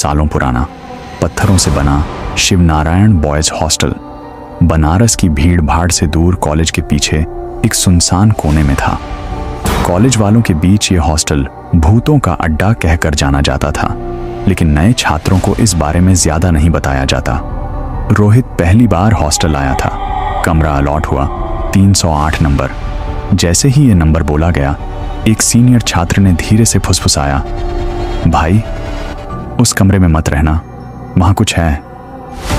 सालों पुराना, पत्थरों से बना शिव नारायण बॉयज हॉस्टल बनारस की भीड़ भाड़ से दूर कॉलेज के पीछे एक सुनसान कोने में था। कॉलेज वालों के बीच ये हॉस्टल भूतों का अड्डा कहकर जाना जाता था, लेकिन नए छात्रों को इस बारे में ज्यादा नहीं बताया जाता। रोहित पहली बार हॉस्टल आया था। कमरा अलॉट हुआ 308 नंबर। जैसे ही ये नंबर बोला गया, एक सीनियर छात्र ने धीरे से फुसफुसाया, भाई उस कमरे में मत रहना, वहां कुछ है।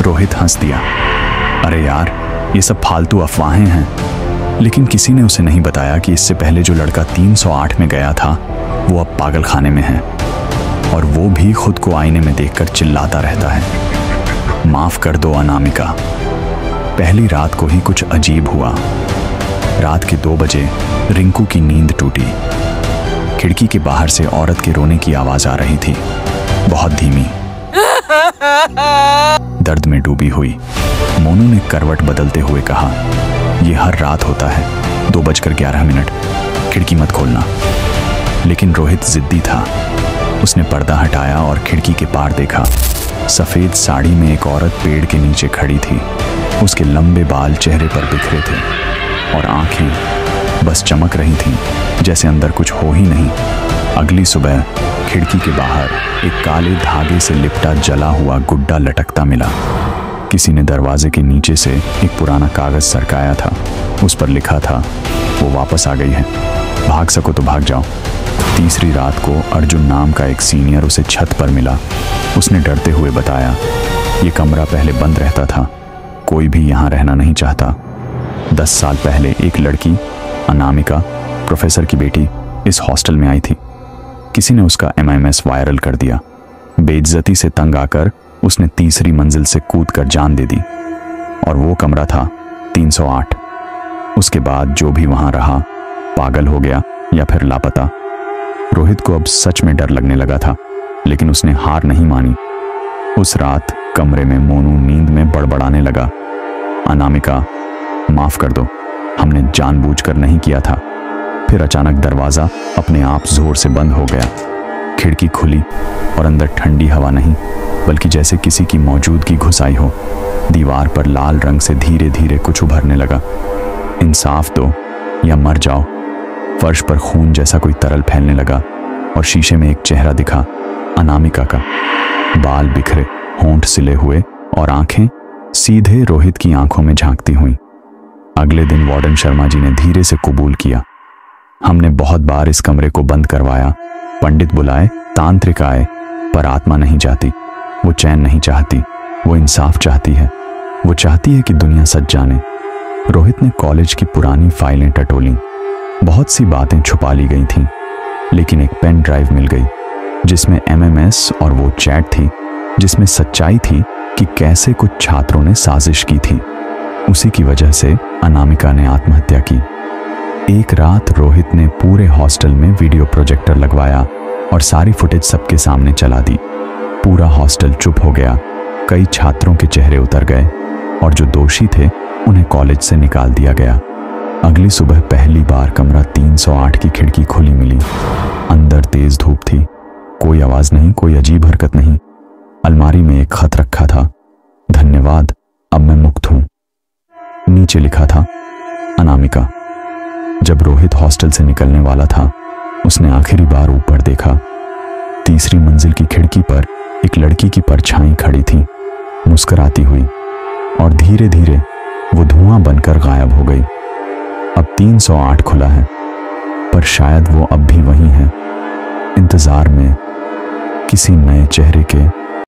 रोहित हंस दिया, अरे यार ये सब फालतू अफवाहें हैं। लेकिन किसी ने उसे नहीं बताया कि इससे पहले जो लड़का 308 में गया था वो अब पागल खाने में है, और वो भी खुद को आईने में देखकर चिल्लाता रहता है, माफ कर दो अनामिका। पहली रात को ही कुछ अजीब हुआ। रात के 2 बजे रिंकू की नींद टूटी। खिड़की के बाहर से औरत के रोने की आवाज आ रही थी, बहुत धीमी, दर्द में डूबी हुई। मोनू ने करवट बदलते हुए कहा, यह हर रात होता है, 2:11, खिड़की मत खोलना। लेकिन रोहित जिद्दी था। उसने पर्दा हटाया और खिड़की के पार देखा। सफेद साड़ी में एक औरत पेड़ के नीचे खड़ी थी। उसके लंबे बाल चेहरे पर बिखरे थे और आंखें बस चमक रही थीं, जैसे अंदर कुछ हो ही नहीं। अगली सुबह खिड़की के बाहर एक काले धागे से लिपटा जला हुआ गुड्डा लटकता मिला। किसी ने दरवाजे के नीचे से एक पुराना कागज सरकाया था। उस पर लिखा था, वो वापस आ गई है, भाग सको तो भाग जाओ। तीसरी रात को अर्जुन नाम का एक सीनियर उसे छत पर मिला। उसने डरते हुए बताया, ये कमरा पहले बंद रहता था, कोई भी यहाँ रहना नहीं चाहता। 10 साल पहले एक लड़की अनामिका, प्रोफेसर की बेटी, इस हॉस्टल में आई थी। किसी ने उसका MMS वायरल कर दिया। बेइज्जती से तंग आकर उसने तीसरी मंजिल से कूद कर जान दे दी, और वो कमरा था 308। उसके बाद जो भी वहां रहा पागल हो गया या फिर लापता। रोहित को अब सच में डर लगने लगा था, लेकिन उसने हार नहीं मानी। उस रात कमरे में मोनू नींद में बड़बड़ाने लगा, अनामिका माफ कर दो, हमने जानबूझकर नहीं किया था। फिर अचानक दरवाजा अपने आप जोर से बंद हो गया। खिड़की खुली और अंदर ठंडी हवा नहीं, बल्कि जैसे किसी की मौजूदगी घुस आई हो। दीवार पर लाल रंग से धीरे धीरे कुछ उभरने लगा। इंसाफ दो या मर जाओ। फर्श पर खून जैसा कोई तरल फैलने लगा और शीशे में एक चेहरा दिखा, अनामिका का। बाल बिखरे, होंठ सिले हुए और आंखें सीधे रोहित की आंखों में झांकती हुई। अगले दिन वार्डन शर्मा जी ने धीरे से कबूल किया, हमने बहुत बार इस कमरे को बंद करवाया, पंडित बुलाए, तांत्रिक आए, पर आत्मा नहीं जाती। वो चैन नहीं चाहती, वो इंसाफ चाहती है। वो चाहती है कि दुनिया सच जाने। रोहित ने कॉलेज की पुरानी फाइलें टटोली। बहुत सी बातें छुपा ली गई थीं, लेकिन एक पेन ड्राइव मिल गई जिसमें MMS और वो चैट थी जिसमें सच्चाई थी कि कैसे कुछ छात्रों ने साजिश की थी। उसी की वजह से अनामिका ने आत्महत्या की। एक रात रोहित ने पूरे हॉस्टल में वीडियो प्रोजेक्टर लगवाया और सारी फुटेज सबके सामने चला दी। पूरा हॉस्टल चुप हो गया। कई छात्रों के चेहरे उतर गए और जो दोषी थे उन्हें कॉलेज से निकाल दिया गया। अगली सुबह पहली बार कमरा 308 की खिड़की खुली मिली। अंदर तेज धूप थी, कोई आवाज नहीं, कोई अजीब हरकत नहीं। अलमारी में एक खत रखा था, धन्यवाद, अब मैं मुक्त हूं। नीचे लिखा था, अनामिका। जब रोहित हॉस्टल से निकलने वाला था, उसने आखिरी बार ऊपर देखा। तीसरी मंजिल की खिड़की पर एक लड़की की परछाई खड़ी थी, मुस्कुराती हुई, और धीरे धीरे वो धुआं बनकर गायब हो गई। अब 308 खुला है, पर शायद वो अब भी वहीं है, इंतजार में किसी नए चेहरे के।